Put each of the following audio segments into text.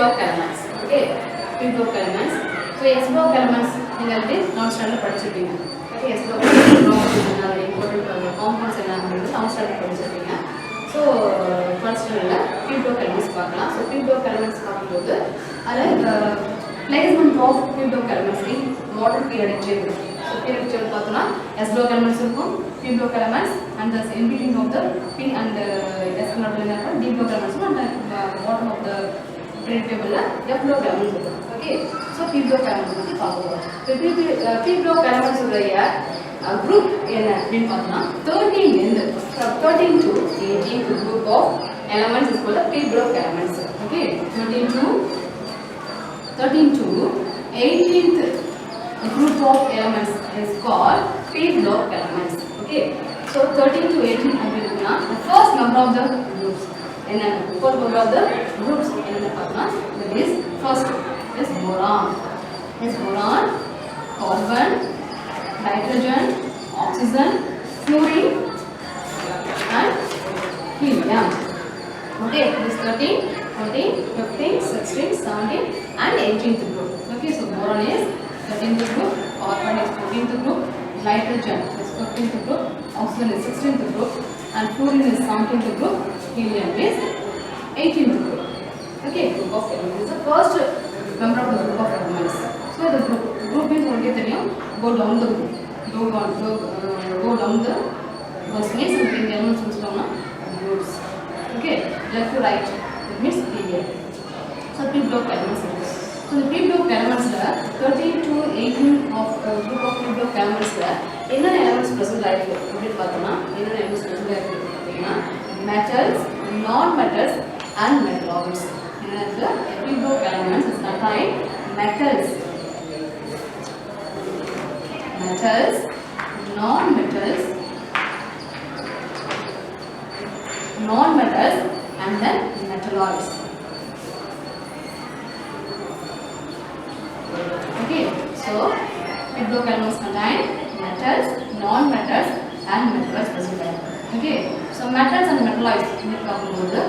block elements. Okay, p block elements. So s block elements ningalde non-standard படிச்சிருப்பீங்க. Okay, s block important compounds என்னன்னு non-standard படிச்சிருப்பீங்க. So first p block elements பார்க்கலாம். So p block elements பார்க்கும்போது அது placement of p block elements in model periodic table. So periodic table பார்த்தோம்னா s block elements இருக்கும், p block elements and the in between of the p and s block elements d block elements and the bottom of the periodic table f block elements இருக்கும். Okay, so p block elements பத்தி பார்ப்போம். So p block elements உடைய group என்ன அப்படினு பார்த்தோம்னா 13 இருந்து from 13 to 18 group of elements is called p block elements. Okay, 13 to 18th group of elements is called p block elements. Okay, so 13 to 18 அப்படினா the first member of the groups என்ன first member of the groups என்ன பார்த்தோம்னா that is first is boron, carbon, nitrogen, oxygen, fluorine and helium. Okay, this 13, 14, 15, 16, 17 and 18th group. Okay, so boron is 13th group, carbon is 14th group, nitrogen is 15th group, oxygen is 16th group and fluorine is 17th group, helium is 18th group. Okay, group of elements. This is the first member of the group of elements. So the group means only the name, go down the group. Go down the first means something elements groups. Okay, left to right, it means period. So p block elements. So the p block elements 13 to 18 of group of p block elements என்ன elements present ஆயிருக்கு அப்படி பார்த்தோம்னா என்ன elements present ஆயிருக்கு அப்படினா metals, non-metals and metalloids. The p block elements is contain metals, non-metals and then metalloids. Okay, so p block elements contain metals, non-metals and metalloids present. Okay, so metals and metalloids.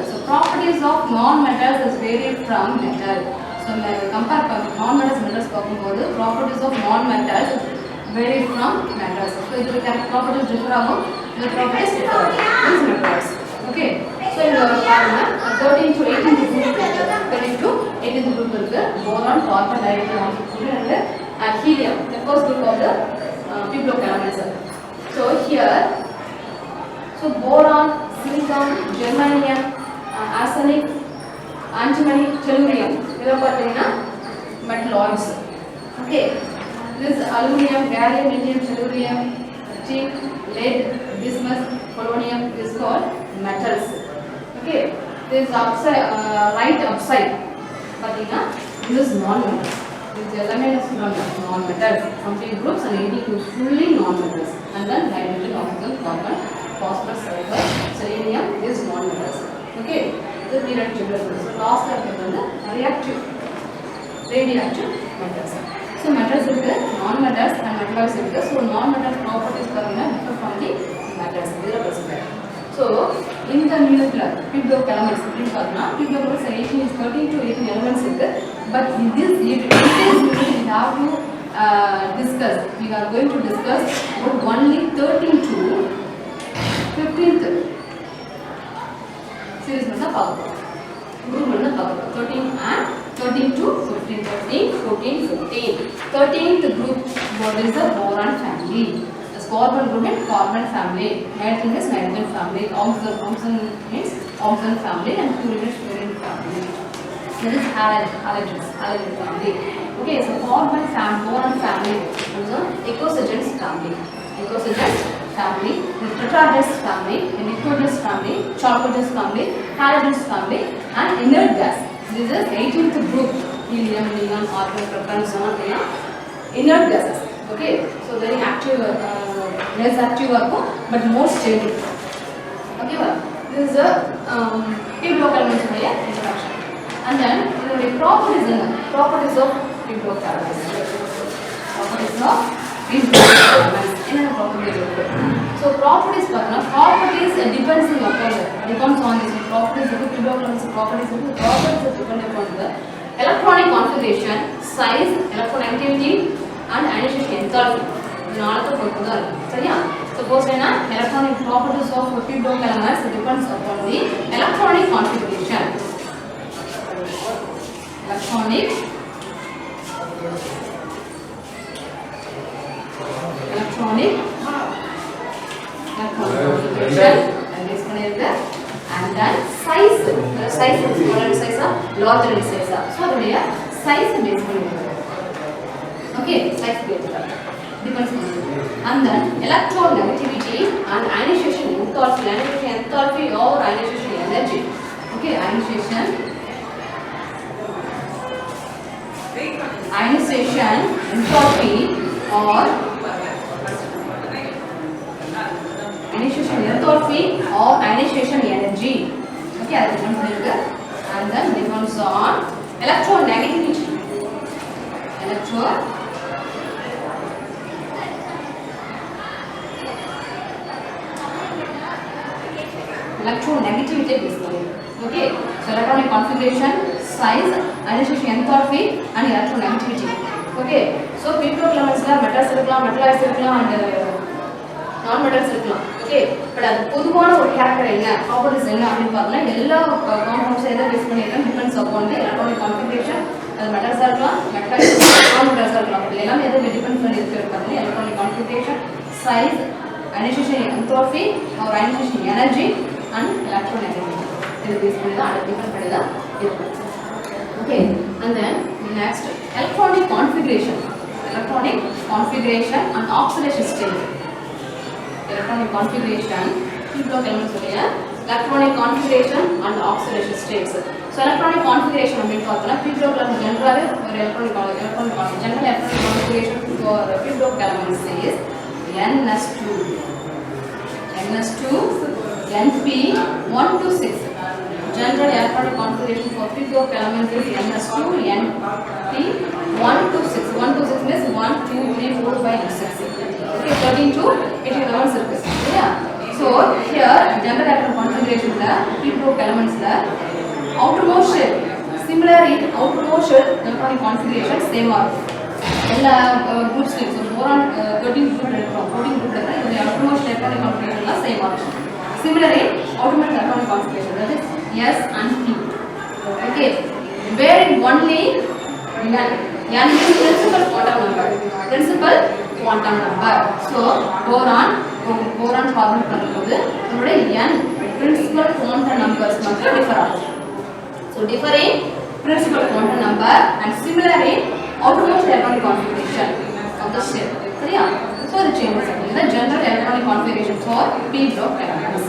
So properties of non-metals is varied from metal. So compare non-metals and metals. Properties of non-metals vary from metals. So the properties differ. The properties differ. These metals. Okay. So in the 13 to 18 group, 13 to 18 group is boron, carbon, nitrogen, oxygen and helium. The first group of the p block elements. So here, so boron, silicon, germanium, arsenic, antimony, tellurium. These are metalloids. Okay. This aluminum, gallium, indium, tellurium, zinc, lead, bismuth, polonium is called metals. Okay. This upside, right upside. This is non-metals. This element is non-metals. Complete groups and 80 groups fully non-metals. And then nitrogen, oxygen, carbon, phosphorus, sulfur, selenium is non-metals. Okay. The periodic table. So last step is reactive, radioactive metals. So metals is non-metals and metalloids is so non-metals properties differ from the metals. So in the nuclear p block elements, p block elements 18 is 13 to 18 elements but in this we have to discuss. We are going to discuss about only 13 to 15th series group 13 and 13 to 15, 13, 14, 15. 13th group, what is the boron family? The carbon group is carbon family, nitrogen is nitrogen family, oxygen means oxygen family and fluorine is fluorine family. There is halogen family. Okay, so carbon family, boron family, also ecosagens family, tetragens family, nitrogens family, chalcogens family, halogens family and inert gas. This is 18th group, helium, neon, argon, propan, xenon, inert gases. Okay, so very active, less active but more stable. Okay, this is a p block elements introduction. And then the properties of p block elements. Properties of p block elements. So properties depends on this. Properties of p block elements. Properties depend upon the electronic configuration, size, electronegativity and ionization enthalpy. நாலு பொறுத்து தான் இருக்கு சரியா suppose என்ன electronic properties of p group elements depends upon the electronic configuration. electronic configuration and then size is smaller in size or larger in size, so aduடைய size base பண்ணிருக்காங்க. Okay, size base depends on it. And then electronegativity and ionization enthalpy or ionization energy. Okay, ionization enthalpy or ionization enthalpy or ionization energy. Okay, that is one. And then depends on electronegativity. Electronegativity basically. Okay, so electronic configuration, size, ionization enthalpy and electronegativity. Okay, so p group elements la metals irukkalam, metalloids irukkalam and non metals irukkalam. Okay, but அது பொதுவான ஒரு character என்ன properties என்ன அப்படி பார்த்தா எல்லா compounds எதை base பண்ணிருக்காங்க depends upon the electronic configuration. அது metals இருக்கலாம், metalloids non metals இருக்கலாம். எல்லாம் எதை depend பண்ணி இருக்கு electronic configuration, size, ionization enthalpy or ionization energy and electronegativity. This is different. Okay, and then next electronic configuration and oxidation state. Electronic configuration, electronic configuration and oxidation states. So electronic configuration p group general electronic configuration for p group elements is ns2 np 1 to 6. General electronic configuration for p group elements is ns2 np 1 to 6. 1 to 6 means 1 2 3 4 5 and 6. Okay, 13 to 18 elements இருக்கு. Yeah. So here general electronic configuration la p group elements la outermost shell similarly outermost shell electronic configuration same ஆ இருக்கும். எல்லா groups ல boron 13 group எடுக்கிறோம் 14 group எடுக்கிறோம் இந்த outermost electronic configuration la same ஆ இருக்கும். Similarly outermost electronic configuration that is S and P. Okay, where in only n is principal quantum number. So boron carbon பண்ணும்போது நம்மளுடைய n principal quantum numbers மட்டும் differ ஆகும். So differing principal quantum number and similarly outermost electronic configuration of the shell. சரியா? So the changes are the general electronic configuration for p group elements.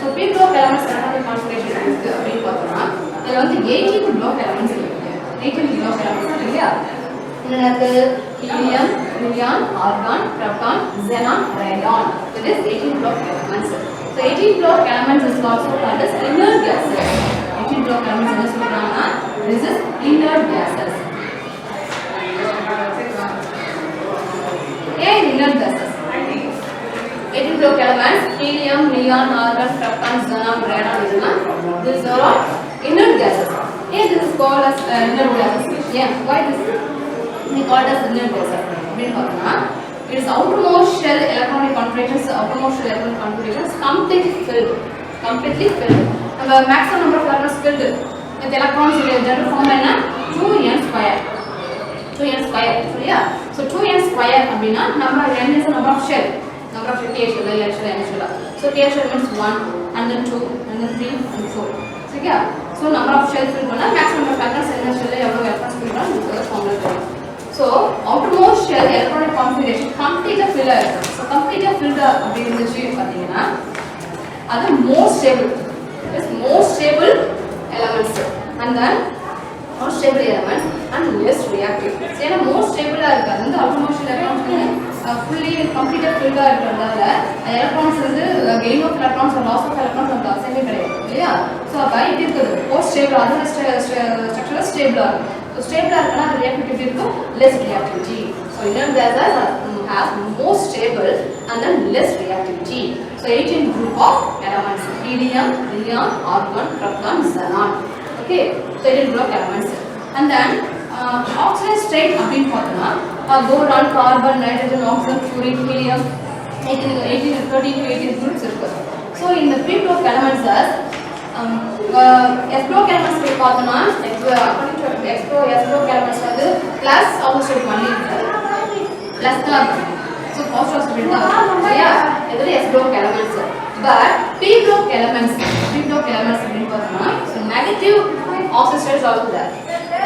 So p group elements electronic configuration இருக்கு அப்படி பார்த்தோம்னா இதுல வந்து 18 group elements இருக்கு. 18 group elements இல்லையா? இதுல இருக்கு helium, neon, argon, proton, xenon, radon. So this 18 group elements. So 18 group elements is also called as inert gases. 18 group elements என்ன சொல்றாங்கன்னா this is inert gases. Inert gases. 18 group elements helium, neon, argon, proton, xenon, radon. These are all inert gases. This is called as inert gases. Yeah, why this is called as inert gases? It is outermost shell electronic configurations. Outermost shell electronic configurations completely filled. The maximum number of electrons filled with electrons in the general form is 2n square. 2n square. So yeah. So 2n square அப்படினா number n is the number of shell. Number of k shell n shell. So k shell means 1 and then 2 and then 3 and 4. So yeah. So number of shell fill பண்ணா maximum number of electrons in the shell எவ்வளவு electrons fill பண்ணா இந்த formula தெரியும். So outermost shell electronic configuration completely filled. So completely filled அப்படி இருந்துச்சு பாத்தீங்கன்னா அது most stable. Is most stable elements and then most stable elements and less reactive. So most stable இருக்காது அந்த outermost shell electrons fully completely filled இருக்கறதால electrons வந்து gain of electrons or loss of electrons அந்த அசைமே கிடையாது இல்லையா? So அப்ப இது இருக்குது most stable அது structure stable ஆகும். So stable இருக்கனா அது reactivity இருக்கும் less reactivity. So inert gases have more stable and then less reactivity. So 18 group of elements helium, neon, argon, proton, xenon. Okay, so 18 group of elements. and then oxidized state அப்படின்னு பார்த்தோம்னா boron, carbon, nitrogen, oxygen, fluorine, helium 13 to 18 groups இருக்கு. So in the p-group elements s-group elements பார்த்தோம்னா according to s-group elements வந்து plus oxidized பண்ணி இருக்கு. plus தான் so positive oxidation தான் சரியா இது s-group elements. But p-group elements அப்படின்னு பார்த்தோம்னா so negative oxidized state is also there.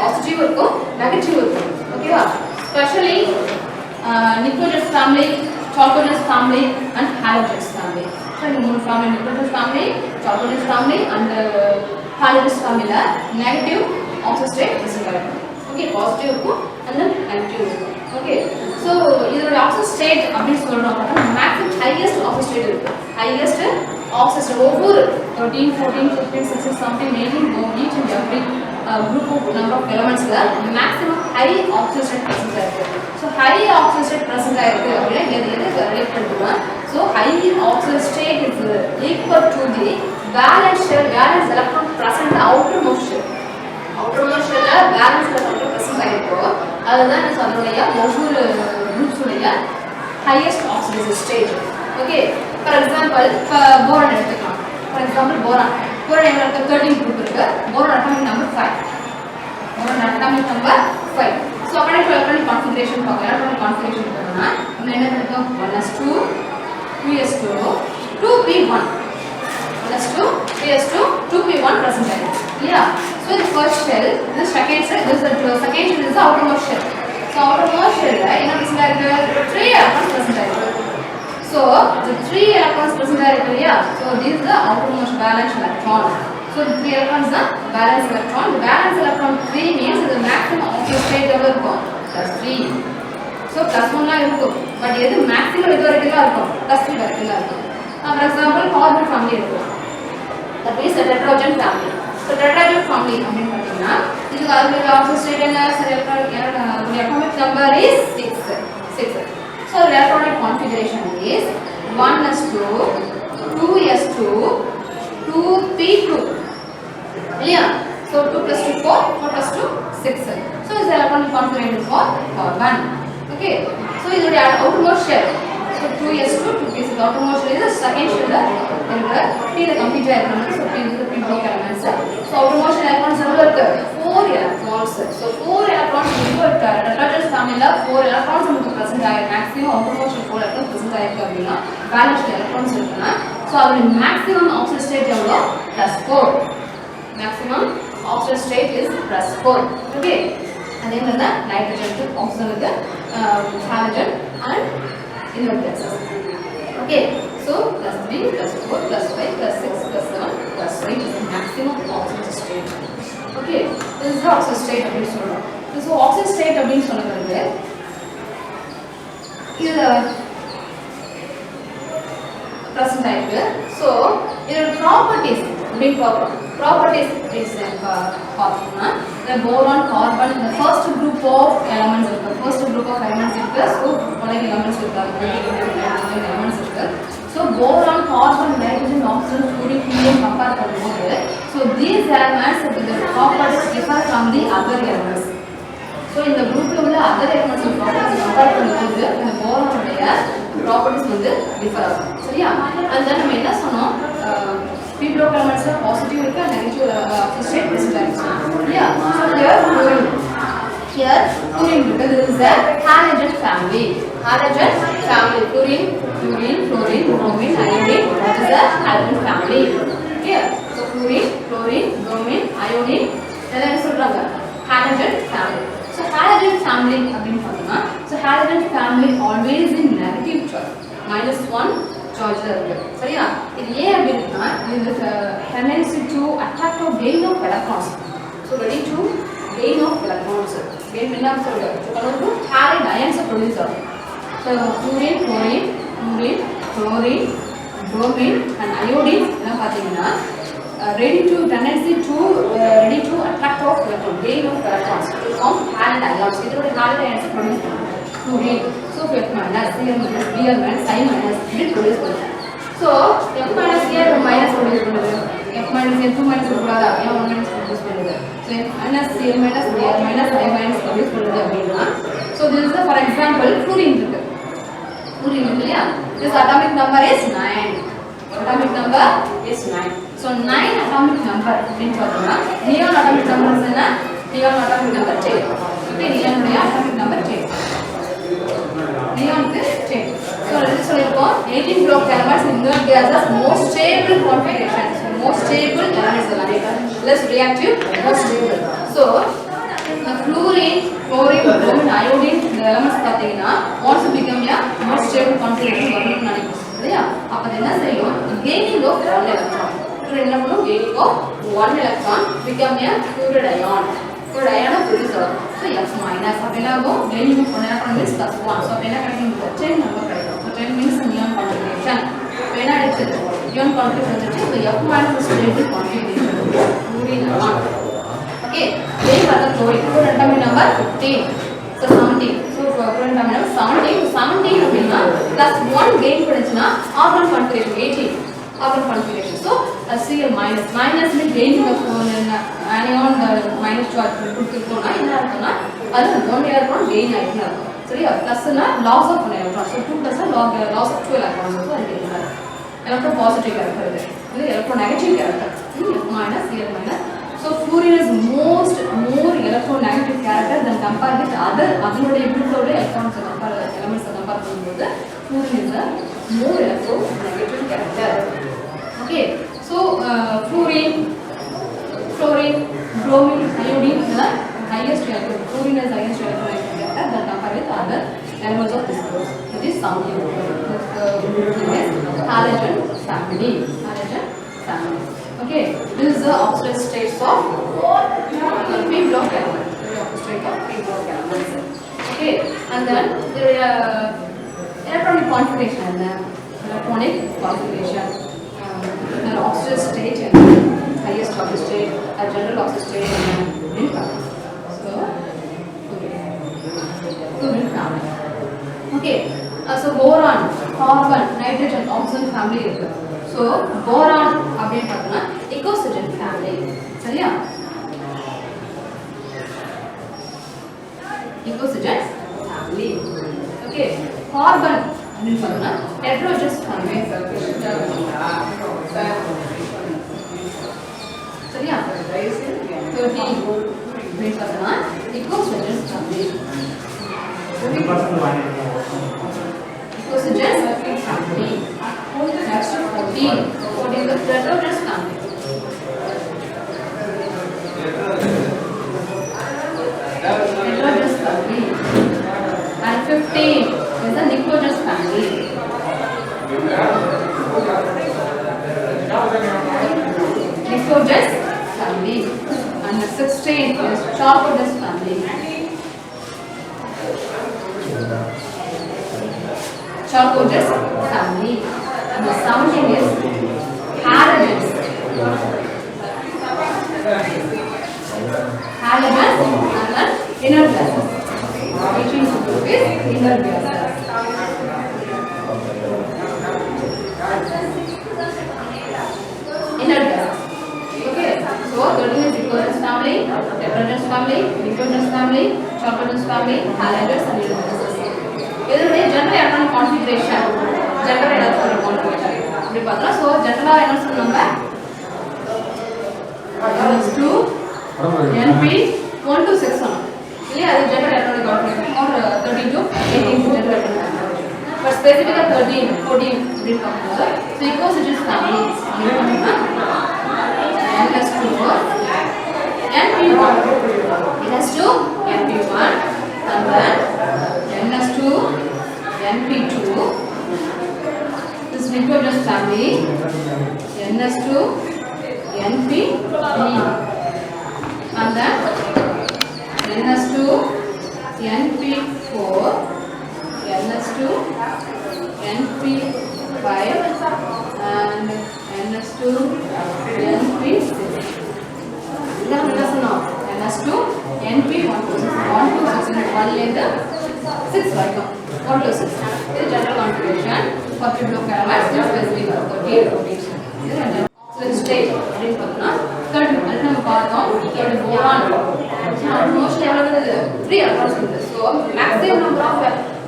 Positive இருக்கும் negative இருக்கும் ஓகேவா especially Nicotinus family, Chalcogenous family and Halogenous family. So இந்த மூணு family Nicotinus family, Chalcogenous family and Halogenous family ல negative oxidation state present ஆகும். Okay, positive இருக்கும் and then negative இருக்கும். Okay, so இதோட oxidation state அப்படி சொல்றோம் maximum highest oxidation state இருக்கு. Highest oxidation state ஒவ்வொரு 13, 14, 15, 16, 17, 18 each and every group of number of elements la maximum high oxidation state present ஆயிருக்கு. So high oxidation state present ஆயிருக்கு அப்படினா எது relate பண்ணுதுனா so high oxidation state is equal to the valence electron present outermost shell. outermost shell la valence electron present ஆயிருக்கு. அதுதான் நான் சொல்றேன்யா ஒவ்வொரு groups உடைய highest oxidation state. Okay, for example boron எடுத்துக்கலாம். For example boron எங்களுக்கு 13 group இருக்கு. boron atomic number 5. boron atomic number 5. So according to electronic configuration பார்த்தோம்னா நம்ம என்ன எடுத்தோம் 1s2 2s2 2p1 1s2 3s2 2p1 present ஆயிருக்கு இல்லையா. So the first shell, this second shell, this the second shell is the outermost shell. So outermost shell ல என்ன present ஆயிருக்கு 3 electrons present ஆயிருக்கு. So the 3 electrons present ஆயிருக்கு இல்லையா. So this is the outermost valence electron. So the 3 electrons are valence electron. The valence electron 3 means the maximum oxidation state எவ்வளவு இருக்கும் +3. So +1 ல இருக்கும். பட் எது maximum எது வரைக்கும் இருக்கும் +3 வரைக்கும் இருக்கும். For example carbon family இருக்கு. That means the tetragon family. So tetragon family அப்படினு பார்த்தீங்கன்னா இது அதோட oxidation state என்ன atomic number is 6. So electronic configuration is 1s2 2s2 2p2 yeah. So 2 plus 2 4 4 plus 2 6. So this electronic configuration for carbon. Okay, so this is the outermost shell. So 2s2 2p2 the outermost shell is the second shell P the complete electrons. So P is the p-group elements. So outermost electrons எவ்வளவு இருக்கு 4 electrons. So 4 electrons into tetragon family ல 4 electrons நமக்கு present ஆயிருக்கு. maximum outermost 4 electrons present ஆயிருக்கு அப்படினா valence electrons இருக்குனா so அதோட maximum oxidation state எவ்வளவு +4. maximum oxidation state is +4. okay, அதே மாதிரி தான் nitrogen க்கு oxygen க்கு halogen and inverters. okay, so +3 +4 +5 +6 +7 +8 is the maximum oxidation state. okay, this is the oxidation state அப்படினு சொல்றோம். so oxidation state அப்படினு சொல்றது இது present ஆயிருக்கு. so இதோட properties அப்படினு பார்ப்போம். properties is பார்த்தோம்னா the boron carbon the first group of elements இருக்கு. first group of elements இருக்கு. so பல elements இருக்கு. elements இருக்கு. so boron carbon nitrogen oxygen fluorine helium compare பண்ணும்போது so these elements the properties differ from the other elements. so இந்த குரூப்ல உள்ள other elements properties compare பண்ணும்போது இந்த boron உடைய properties வந்து differ ஆகும். சரியா? and then நம்ம என்ன சொன்னோம் p-group elements positive இருக்கு and negative oxidation state present ஆயிருக்கு. yeah, so here fluorine this is the halogen family. fluorine, fluorine, bromine, iodine, that is the halogen family. okay, so fluorine, bromine, iodine இதெல்லாம் என்ன சொல்றாங்க halogen family. so halogen family அப்படினு பார்த்தோம்னா so halogen family always in negative charge -1 charge இருக்கு. சரியா? இது ஏன் அப்படினா இது tendency to attract or gain of electrons. so ready to gain of electrons. gain என்ன சொல்றது? so convert to halide ions produce ஆகும். so fluorine, bromine and iodine எல்லாம் பாத்தீங்கன்னா ready to attract of electron, gain of electrons to form halide ions. இதோட halide ions produce பண்ணுவாங்க. fluorine so F minus, Cl minus, Br minus, I minus இது produce பண்ணுவாங்க. so F minus here minus produce பண்ணுது. F minus here 2 minus இருக்கக்கூடாதா? ஏன் 1 minus produce பண்ணுது? so So minus Cl minus Br minus I minus W சொல்றது அப்படின்னா so this is for example fluorine இருக்கு fluorine இருக்கு இல்லையா this atomic number is 9 atomic number is 9 so 9 atomic number அப்படின்னு பார்த்தோம்னா neon atomic number என்ன neon atomic number 10 okay neon உடைய atomic number 10 neon க்கு 10 so let's சொல்லிருக்கோம் 18 kilocalories in inert gases most stable configuration so most stable elements less reactive most stable so fluorine chlorine bromine iodine இந்த elements பாத்தீங்கன்னா once become a most stable configuration வரணும்னு நினைக்கிறோம் இல்லையா அப்ப என்ன செய்யும் gaining of one electron fluorine என்ன பண்ணும் gaining of one electron become a fluoride ion fluoride ion produce ஆகும் so F minus அப்ப என்ன ஆகும் gaining of one electron means plus 1 so அப்ப என்ன கிடைக்கும் 10 number கிடைக்கும் so 10 means neon configuration அப்ப என்ன ஆயிடுச்சு neon configuration வந்துச்சு so F minus is stable configuration fluorine ion okay then for the chlorine atomic number 15 so 17 so atomic number 17 அப்படினா plus 1 gain பண்ணுச்சுனா orbital configuration 18 orbital configuration so Cl minus minus means gaining of anion minus charge கொடுத்துட்டோம்னா என்ன ஆகும்னா அது 1 electron gain ஆயிடுச்சு சரியா பிளஸ்னா loss of one electron so 2 plus loss of 2 electrons so அது கேக்குறாங்க electron positive character இது electron negative character minus Cl minus so fluorine is more electronegative character than compared with other அதனுடைய குரூப்போட electrons compare elements compare பண்ணும்போது fluorine is a more electronegative character okay so fluorine chlorine bromine iodine is the highest fluorine is highest electronegative character than compared with other elements of this group it is something halogen family okay this is the opposite states of p block elements state of p block elements okay and then there electronic configuration and electronic configuration the oxidation state and highest oxidation state general oxidation state and so family okay so boron carbon nitrogen oxygen family இருக்கு so boron அப்படினு பார்த்தா ecogen family சரியா ecogen family okay carbon அப்படினு பார்த்தா heterogeneous family சரியா 13 அப்படினு பார்த்தா ecogen family ecogen family next 14 is the heterogeneous family and 15 is the nicogenous family nicogenous family and 16 is chalcogenous family chalcogenous family and the 17 is halogens and then inert gases 18 is inert gases inert gases okay so 13 is ecogenous family heterogeneous family nicogenous family chalcogenous family halogens and inert gases இதனுடைய general electronic configuration general electronic configuration அப்படி பார்த்தா so general என்ன சொல்லுவாங்க NS2 NP 1 to 6 இல்லையா அது general electronic configuration or 13 to 18 general electronic configuration but specifically 13 14 அப்படி பார்க்கும்போது so ecogen family NS2 NP1 NS2 NP1 and then NS2 NP2 this nicogenous family NS2 NP3 and then NS2 NP4 NS2 NP5 and NS2 NP6 NS2 NP1 to 6 1 லேந்து 6 வரைக்கும் 1 to 6 இது general configuration for bibliocaramide specific 38 rotation இது oxidation state அப்படினு பார்த்தோம்னா 30 அது நம்ம பார்த்தோம். இந்த boron mostly எவ்வளவு இருக்குது 3 electrons இருக்குது. So maximum number of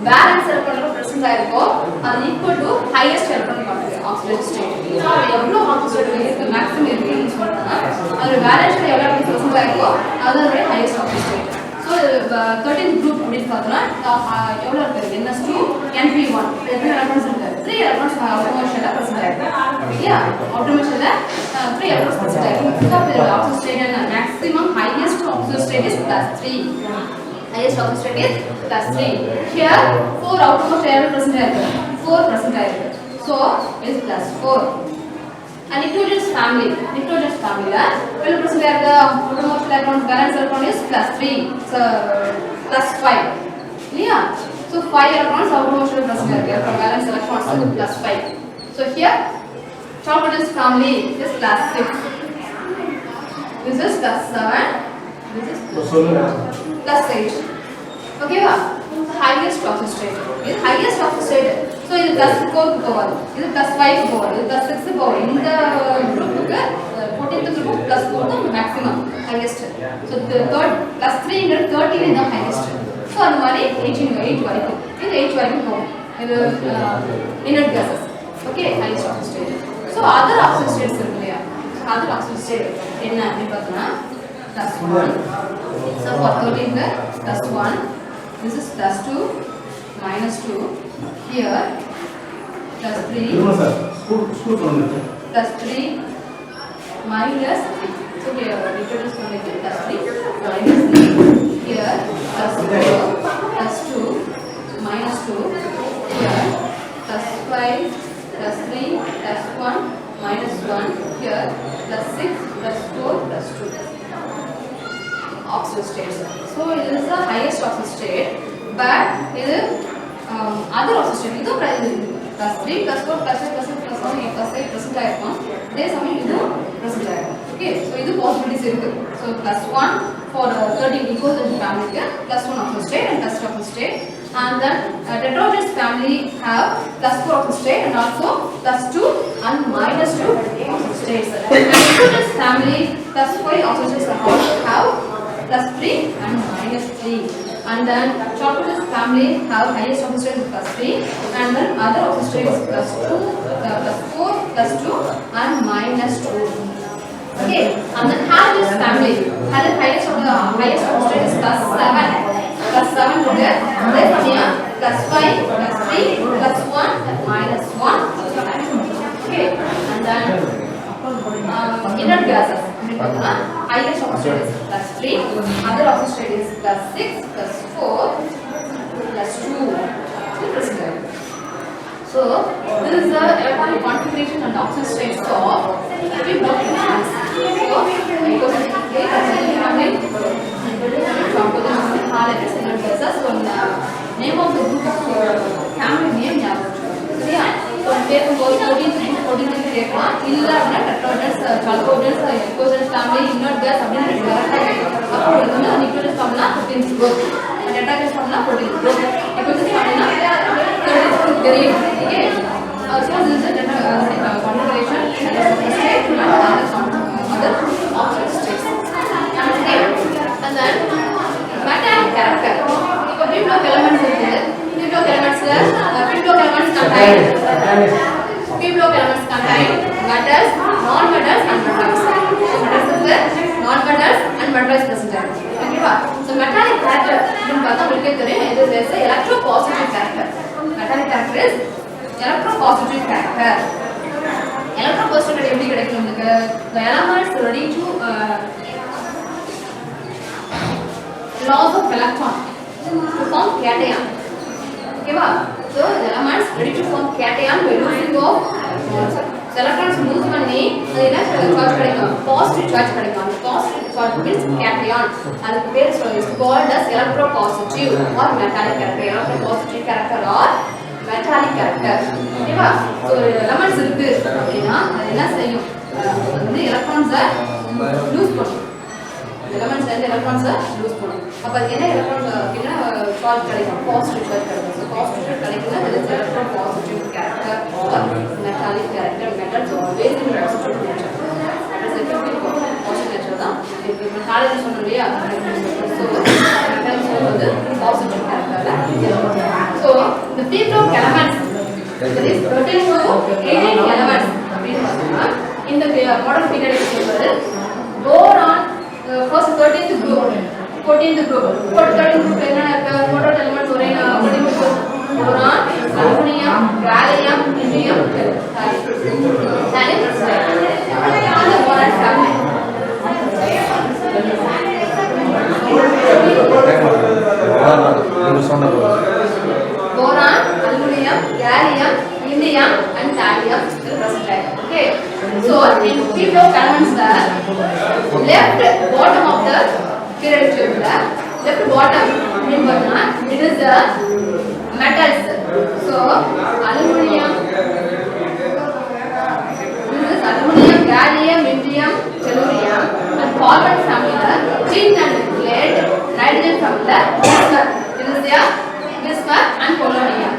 valence electrons present ஆயிருக்கோ அது equal to highest electron oxidation state. So எவ்வளவு oxidation இருக்கு maximum இருக்குன்னு சொல்றாங்க. அது valence எவ்வளவு present ஆயிருக்கோ அதோட highest oxidation state. So 13th group அப்படி பார்த்தோம்னா எவ்வளவு இருக்கு NS2 NP1 எத்தனை electrons இருக்கு 3 electrons automation ல present ஆயிருக்கு. இல்லையா automation ல 3 electrons present ஆயிருக்கு. So the oxidation state and maximum highest oxidation state is +3. highest oxidation state is +3. Here 4 outermost air present ஆயிருக்கு 4 present ஆயிருக்கு. So it is +4. and nitrogenous family ல எவ்வளவு present ஆயிருக்கு outermost electrons valence electron is +3. so +5 இல்லையா so 5 electrons outermost present ஆயிருக்கு from valence electrons +5. so here nitrogenous family is +6. this is +7. this is +8. okay va highest oxidation state is highest oxidation state. so இது +4 க்கு போவாது இது +5 க்கு போவாது இது +6 க்கு போவாது இந்த குரூப்புக்கு 14th குரூப் +4 தான் maximum highest. so the third +3 ங்கற 13 தான் highest. so அந்த மாதிரி 8 வரைக்கும் இது 8 வரைக்கும் போகும் இது inert gases. okay highest oxidation state. so other oxidation states இருக்கு இல்லையா other oxidation state என்ன அப்படி பார்த்தோம்னா +1. so for 13 ல +1 this is +2 -2 here +3 +3 -3. so here nitrogenous molecule +3 -3 here +4 +2 -2 here +5 +3 +1 -1 here +6 +4 +2 oxidation states. so it is the highest oxidation state but it is other oxidation state இது +3 +4 +5 +6 +7 +8 ஆயிருக்கும் அதே சமயம் இது present ஆயிருக்கும். okay so இது possibilities இருக்கு. so +1 for 13 equation family க்கு +1 oxidation state and +2 oxidation state. and then tetragonous family have +4 oxidation state and also +2 and -2 oxidation states. and tetragonous family +5 oxidation states have +3 and -3. and then chocolate family have highest oxidation +3 and then other oxidation +2 +4 +2 and -2. okay and then halogens family has the highest oxidation is +7 இருக்கு அதே சமயம் +5 +3 +1 -1. okay and then inert gases highest oxidation is +3 other oxidation is +6 +4 +2. so this is the electronic configuration and oxidation states of every block elements. so name of the group of family name சரியா so கேக்கும்போது 14 கேட்கலாம் இல்ல அப்படினா tetragonous chalcogens ecogens family inert gas அப்படினு கரெக்ட்டா கேட்கலாம். அப்போ இது வந்து nitrogenous formula 15th group tetragonous formula 14th group ecogens formula 30th தெரியும். okay so this is the configuration state and other oxidation states. okay and then metallic character இப்போ p-block elements இருக்கு p-block elements contain metals non-metals and metallics. so metals is non-metals and metallics present. okay va so metallic character ன்னு பார்த்தா உங்களுக்கு தெரியும் இது is electropositive character. metallic character is electropositive character. electropositive எப்படி கிடைக்கும் உங்களுக்கு the elements ready to loss of electron to form cation. okay va so the elements ready to form cation by losing of electrons lose பண்ணி அது என்ன charge கிடைக்கும் positive charge கிடைக்கும். அந்த positive charge means cation. அதுக்கு பேர் is called as electropositive or metallic character. electropositive character or metallic character. okay va so elements இருக்கு அப்படினா அது என்ன செய்யும் வந்து electrons lose பண்ணும். elements and electrons lose பண்ணும். அப்ப அது என்ன electrons அப்படினா சார்ஜ் கிடைக்கும் பாசிட்டிவ் சார்ஜ் கிடைக்கும். so positive கிடைக்கும்னா அது electropositive character or metallic character. metals always in positive nature. that is a positive nature தான் இருக்கு. இப்போ காலேஜ் சொன்னோம் இல்லையா, ஸோ மெட்டல்ஸ் வந்து பாசிட்டிவ் கேரக்டர். ஸோ இந்த பீப்ளோக் எலமெண்ட்ஸ் pertains to 18 elements அப்படின்னு பார்த்தோம்னா இந்த மாடல் பீரியட் சொல்றது boron first 13th group 14th group 13th group என்ன இருக்கு, மாடல் எலிமெண்ட்ஸ் ஒரே 14th group boron, aluminium, gallium, indium, அந்த boron family. Boron, aluminum, gallium, indium, and thallium will present. Okay. So in physical elements, the left bottom of the periodic table, left bottom, it is the metals. So aluminum, this is aluminum, gallium, indium, tellurium, and carbon from the tin and lead, nitrogen from the bismuth. This is the bismuth and polonium.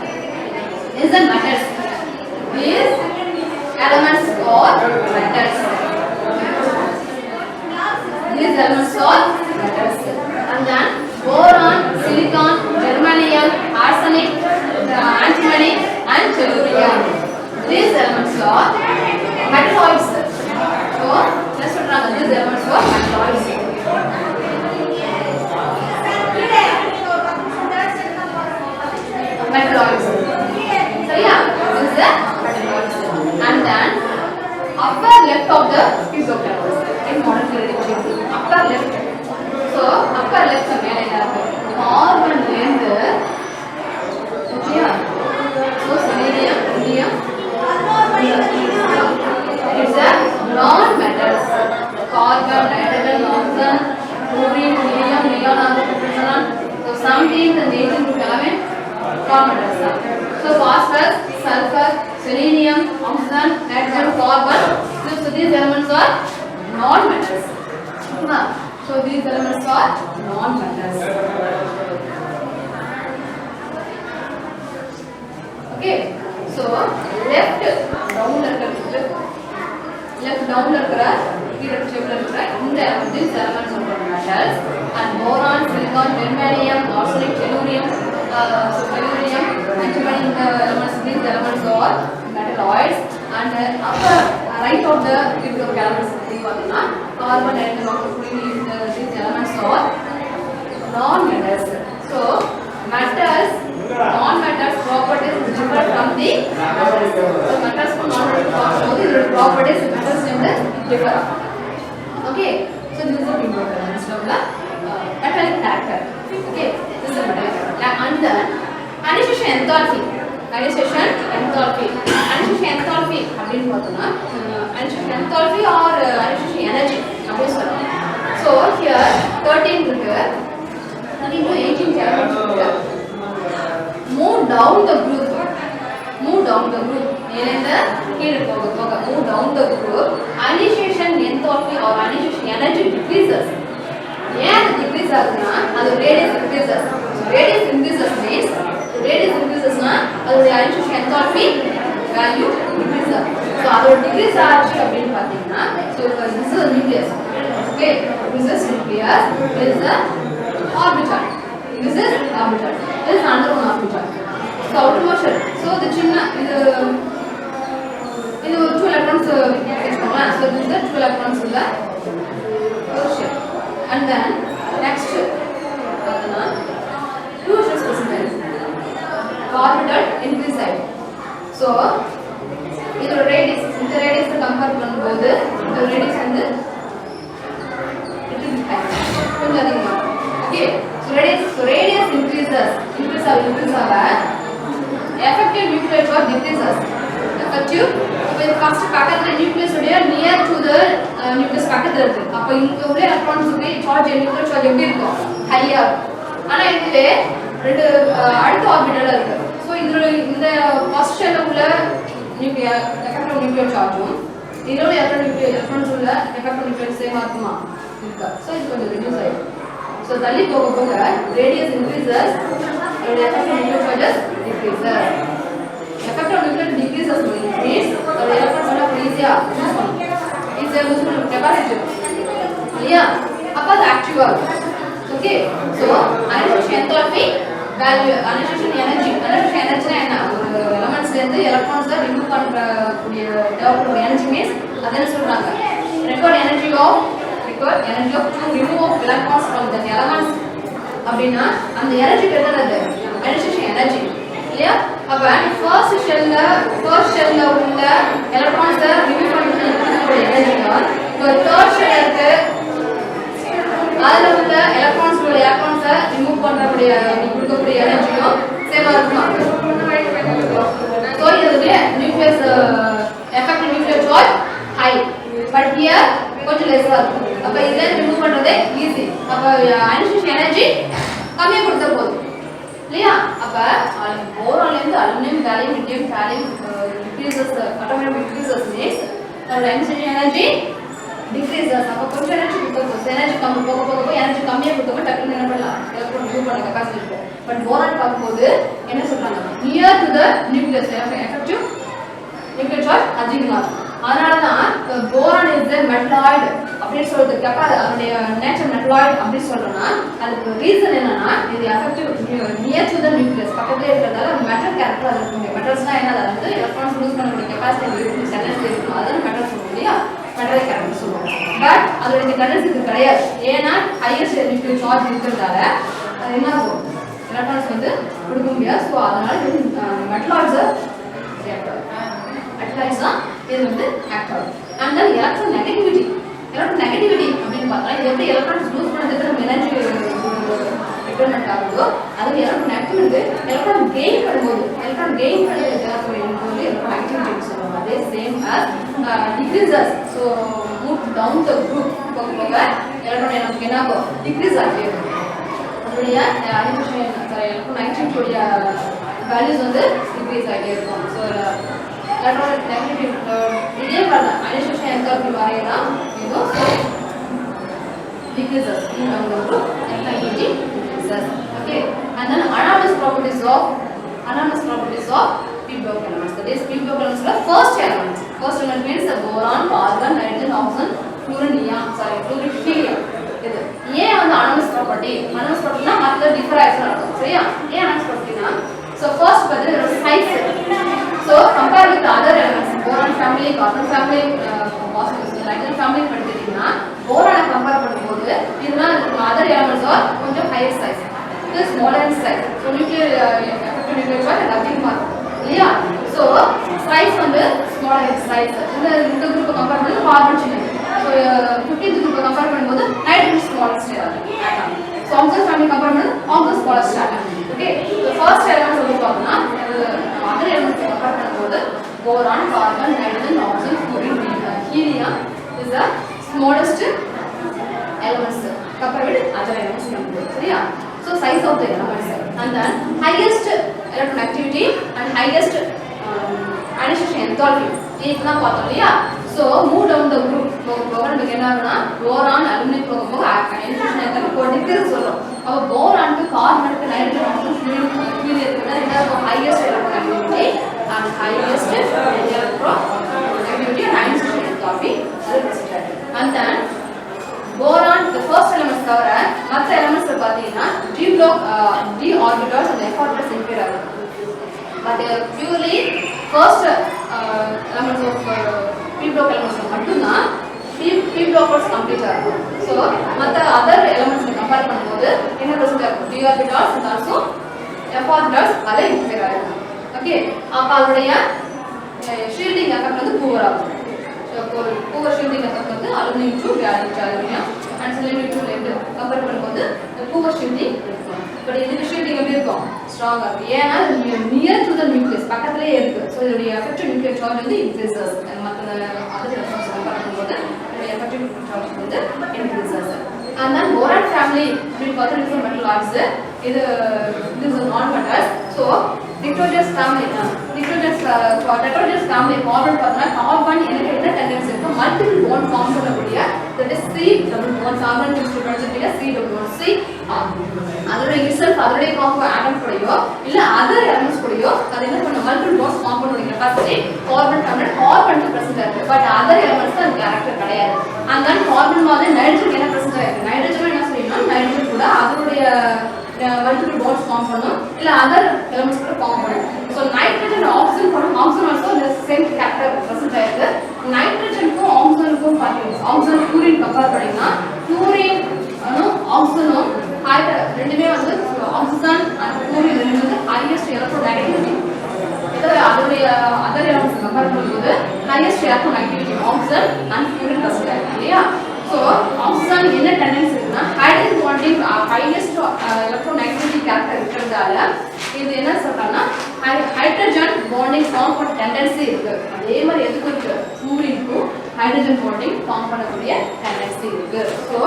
These are metals. These elements are metals. These elements are metals. And then boron, silicon, germanium, arsenic, antimony, and tellurium. These elements are metalloids. So let's talk about these elements are metalloids. Metalloids. So yeah, this is the metalloids. And then upper left of the physical in modern periodic table. Upper left. So upper left is where I have carbon and okay. So selenium, indium. It's a non-metals. Carbon, nitrogen, oxygen, chlorine, helium, neon, argon. So 17 and 18 group element. So phosphorus, sulfur, selenium, oxygen, nitrogen, carbon. So these elements are non-metals. So these elements are non-metals. Okay. So left down periodic table these elements are metals, and boron, silicon, germanium, arsenic, tellurium, tellurium, antimony elements. These elements are metalloids. And upper right of the periodic elements, carbon, nitrogen, oxygen, these elements are non-metals. So metals, non-metals properties differ from the metals. So metals from non-metals properties metals differ. Okay. So this is the importance of the metallic character. Okay. This is the metallic character. And then annihilation enthalpy. Annihilation enthalpy. Annihilation enthalpy. Annihilation enthalpy or annihilation energy. So here 13 to 18 elements. Move down the group. Move down the group. Move down the group. Annihilation enthalpy or annihilation energy decreases. Yeah, decreases the radius increases. Radius increases means the annihilation enthalpy value decreases. So our decrease arch so this is a nucleus. Okay, this is nucleus. This is the orbital. This is orbital. This is another one orbital. So outermost shell. So the chinna is 2 electrons. So this is the 2 electrons in the first shell. And then next 2 shells present. Orbital increase side. So this radius. The radius compare பண்ணும்போது the radius வந்து little bit high. கொஞ்சம் அதிகமா. Okay. So radius increases. Increase effective nucleus or decreases. Effective. When first பக்கத்துல nucleus உடைய near to the nucleus பக்கத்துல இருக்கு. அப்ப இங்க உள்ள electrons charge nuclear charge எப்படி இருக்கும்? Higher. ஆனா இதுல ரெண்டு அடுத்த ஆர்பிட்டல் இருக்கு. சோ இதுல இந்த ஃபர்ஸ்ட் ஷெல்ல உள்ள நியூக்ளியர் effective nuclear charge-உம் இதோட electrons உள்ள effective nuclear சேமா இருக்குமா? இருக்கு. சோ இது கொஞ்சம் reduce ஆயிடும். So தள்ளி போக போக radius increases, and effective nuclear charges decreases. Effective nuclear decreases means the electrons are easier use பண்ணணும். capacity இல்லையா? அப்ப அது ஆக்டிவா இருக்கும். Okay, so ionisation enthalpy value, ionisation energy. Ionisation எனர்ஜினா என்ன? ஒரு எலிமெண்ட்ஸ்ல இருந்து எலக்ட்ரான்ஸை ரிமூவ் பண்ணக்கூடிய தேவைப்படுற எனர்ஜி மீன்ஸ் அது என்ன சொல்றாங்க? required energy of to remove electrons from the elements அப்படினா அந்த எனர்ஜி பேர் என்னது? அயனைசேஷன் எனர்ஜி இல்லையா? அப்ப ஃபர்ஸ்ட் ஷெல்ல உள்ள எலக்ட்ரான்ஸை ரிமூவ் பண்ணக்கூடிய எனர்ஜி தான் ஒரு தேர்ட் ஷெல் இருக்கு, அதுல உள்ள எலக்ட்ரான்ஸை ரிமூவ் பண்ணக்கூடிய கொடுக்கக்கூடிய எனர்ஜியும் சேமா இருக்கும். சோ இதுல nucleus effective nuclear charge high, but here கொஞ்சம் லெஸ்ஸா இருக்கும். அப்ப இதை ரிமூவ் பண்றதே ஈஸி. அப்ப அயனைசேஷன் எனர்ஜி கம்மியா கொடுத்தா போதும் இல்லையா? அப்ப போரான்ல இருந்து aluminium, gallium, indium, gallium decreases, atomic decreases means ionisation energy decreases. அப்ப கொஞ்சம் எனர்ஜி கொடுத்தா போதும். எனர்ஜி கம்மி போக எனர்ஜி கம்மியா கொடுத்தா டக்குனு என்ன பண்ணலாம்? எலக்ட்ரான் ரிமூவ் பண்ண கெபாசிட்டி இருக்கும். பட் போரான் பார்க்கும்போது என்ன சொல்றாங்க? Near to the nucleus effective nuclear charge அதிகமா இருக்கும். அதனால தான் போரான் இஸ் a மெட்டலாய்டு அப்படி சொல்றதுக்கு அதனுடைய நேச்சர் மெட்டலாய்டு அப்படி சொல்றோம்னா அதுக்கு ரீசன் என்னன்னா இது effective near to the nucleus பக்கத்துல இருக்கிறதால மெட்டல் கேரக்டர் அது இருக்கும். மெட்டல்ஸ்னா என்ன? அது வந்து எலக்ட்ரான்ஸ் யூஸ் பண்ணக்கூடிய கெபாசிட்டி இருக்கும், எனர்ஜி இருக்கும். அதான் மெட்டல் சொல்றோம் இல்லையா? மெட்டல் கேரக்டர் சொல்லுவோம். பட் அதோட டெண்டன்சி இது கிடையாது. ஏன்னா ஹையஸ்ட் நியூக்ளியர் சார்ஜ் இருக்கிறதால அது என்ன ஆகும்? எலக்ட்ரான்ஸ் வந்து கொடுக்க முடியாது. ஸோ அதனால மெட்டலாய்ட்ஸை இது வந்து ஆக்டிவ். அண்ட் தென் எலக்ட்ரோநெகட்டிவிட்டி அப்படின்னு பார்த்தா இது எப்படி எலக்ட்ரான்ஸ் யூஸ் பண்ணதுக்கு நம்ம எனர்ஜி ரிக்வயர்மெண்ட் ஆகுதோ அதுக்கு எலக்ட்ரோநெகட்டிவிட்டி எலக்ட்ரான் கெயின் பண்ணும்போது எலக்ட்ரோநெகட்டிவிட்டி சொல்லுவாங்க. அதே same as decreases. So move down the group போக எலக்ட்ரான் நமக்கு என்ன ஆகும்? டிக்ரீஸ் ஆகிட்டே இருக்கும். அதோடைய எலக்ட்ரோநெகட்டிவிட்டியோடைய வேல்யூஸ் வந்து டிக்ரீஸ் ஆகிட்டே இருக்கும். ஸோ electronegativity இதே மாதிரி அயனைசேஷன் என்தால்பி வரையனா இது decreases in the group electronegativity decreases. Okay, and then anomalous properties of p block elements. That is p block elements are first element means the boron, argon, nitrogen, oxygen, fluorine, helium. இது ஏன் வந்து anomalous property னா மற்ற differ ஆயிடுச்சு நடக்கும். சரியா? ஏன் anomalous property னா so first வந்து size. So compare with other elements, boron family, carbon family, nitrogen family படிச்சீங்கன்னா boron compare பண்ணும்போது இதெல்லாம் other elements are கொஞ்சம் higher size. This smaller in size. So nuclear effective nuclear charge அதிகமா இருக்கும் இல்லையா? So size வந்து smaller in size. இந்த குரூப்பை கம்பேர் பண்ணும்போது கார்பன் சின்னது. So 15th குரூப்பை கம்பேர் பண்ணும்போது nitrogen smallest atom. So oxygen family compare பண்ணும்போது oxygen smallest atom. Okay, the first element வந்து பார்த்தோம்னா other elements compare பண்ணும்போது boron, carbon, nitrogen, oxygen, fluorine, helium is the smallest elements compared with other elements. சரியா? So size of the elements and then highest electronegativity and highest ionization enthalpy இதுதான் பார்த்தோம் இல்லையா? So move down the group போக நமக்கு என்ன ஆகும்னா boron, aluminum போக ionization enthalpy degrees சொல்றோம். அப்ப boron க்கு carbon க்கு nitrogen, oxygen, fluorine இருக்குன்னா என்ன highest electronegativity and highest electronegativity and ionization enthalpy and then boron the first elements தவிர மற்ற elements பாத்தீங்கன்னா d block d orbitals and f orbitals inferior ஆகும். But purely first elements of p block elements மட்டும்தான் p blockers complete ஆகும். So மற்ற other elements compare பண்ணும்போது என்ன result ஆகும்? d orbitals and also f orbitals அதே inferior ஆகும். Okay, அப்ப அதோடைய ஷீல்டிங் எஃபெக்ட் வந்து பூவர் ஆகும். Poor shielding effect வந்து aluminum to gallium and selenium to lead compare பண்ணும்போது poor shielding இருக்கும். பட் இதுக்கு shielding எப்படி இருக்கும்? ஸ்ட்ராங்கா இருக்கும். ஏன்னா நியர் டு தி நியூக்ளியஸ் பக்கத்துலயே இருக்கு. சோ இதோட எஃபெக்டிவ் நியூக்ளியர் சார்ஜ் வந்து இன்க்ரீசஸ். மற்ற அதர் எலக்ட்ரான்ஸ் கம்பேர் பண்ணும்போது இதோட எஃபெக்டிவ் நியூக்ளியர் சார்ஜ் வந்து increases. And then boron family will got different metal oxides. This is a non-metals. So nitrogenous family, tetrogenous family carbon பார்த்தா carbon என்ன tendency இருக்கு? multiple bond form பண்ணக்கூடிய that is C double bond carbon chemistry படிச்சிருக்கீங்க C double bond C அதோட itself அதோட compound ஆட்டம் கூடயோ இல்ல other elements கூடயோ அது என்ன பண்ண மல்டிபிள் பாண்ட்ஸ் ஃபார்ம் பண்ண கெபாசிட்டி கார்பன் கார்பன் பிரசன்ட் இருக்கு பட் அதர் எலிமெண்ட்ஸ் அது கேரக்டர் கிடையாது and then கார்பன் மாதிரி நைட்ரஜன் என்ன பிரசன்ட் இருக்கு நைட்ரஜன் என்ன சொல்றீங்கன்னா நைட்ரஜன் கூட அதோட multiple bonds form பண்ணும் இல்ல other elements கூட form பண்ணும் so nitrogen oxygen from oxygen also the same character present ஆயிருக்கு nitrogen க்கும் oxygen க்கும் பாத்தீங்கன்னா oxygen fluorine கம்பேர் பண்ணீங்கன்னா fluorine oxygen ரெண்டுமே வந்து oxygen and fluorine ரெண்டுமே வந்து highest electronegativity இதோட other elements கம்பேர் பண்ணும்போது highest electronegativity oxygen and fluorine present ஆயிருக்கு இல்லையா so oxygen என்ன tendency இருக்குன்னா hydrogen bonding highest electronegativity character இருக்கிறதால இது என்ன சொல்றாங்கன்னா hydrogen bonding form பண்ண tendency இருக்கு அதே மாதிரி எதுக்கு இருக்கு fluorine க்கு hydrogen bonding form பண்ணக்கூடிய tendency இருக்கு so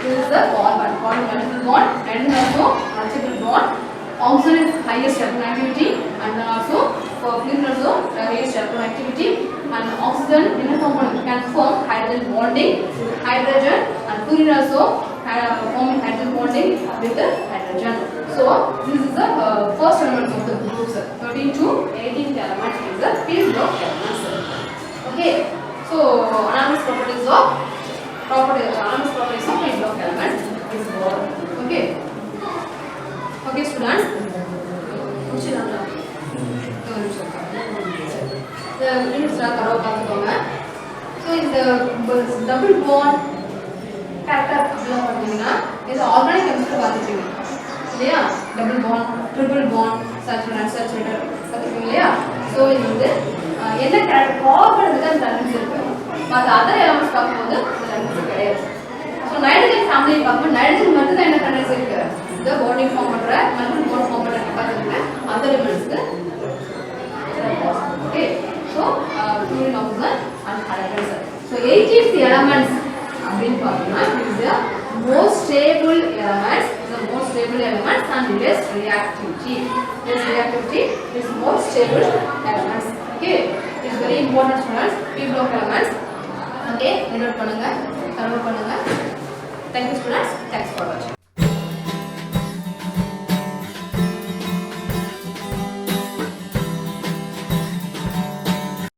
this is the carbon multiple bond and also multiple bond oxygen is highest electronegativity and then also for fluorine also highest electronegativity and oxygen in a compound can form hydrogen bonding hydrogen and fluorine also forming hydrogen bonding with the hydrogen so this is the first element of the groups 13 to 18th element is the field block elements okay so anomalous properties of field block elements is what okay okay students the units are covered பாத்துக்கோங்க so இந்த double bond character அப்படிலாம் பாத்தீங்கன்னா இது organic chemistry பாத்துட்டீங்க இல்லையா double bond triple bond saturated unsaturated பாத்துட்டீங்க இல்லையா so இது வந்து என்ன கேரக்டர் கார்பனுக்கு தான் டெண்டன்சி இருக்கு மற்ற அதர் எலிமெண்ட்ஸ் பார்க்கும்போது டெண்டன்சி கிடையாது so நைட்ரஜன் ஃபேமிலி பார்க்கும்போது நைட்ரஜன் மட்டும் தான் என்ன டெண்டன்சி இருக்கு இந்த பாண்டிங் ஃபார்ம் பண்ற மல்டிபிள் பாண்ட் ஃபார்ம் பண்ற கெபாசிட்டி அதர் எலிமெண்ட்ஸ்க்கு okay so fluorine oxygen and hydrogen so 18th elements அப்படினு பார்த்தீங்கன்னா is the most stable elements and less reactivity is most stable elements okay it is very important students p block elements okay note பண்ணுங்க thank you students thanks for watching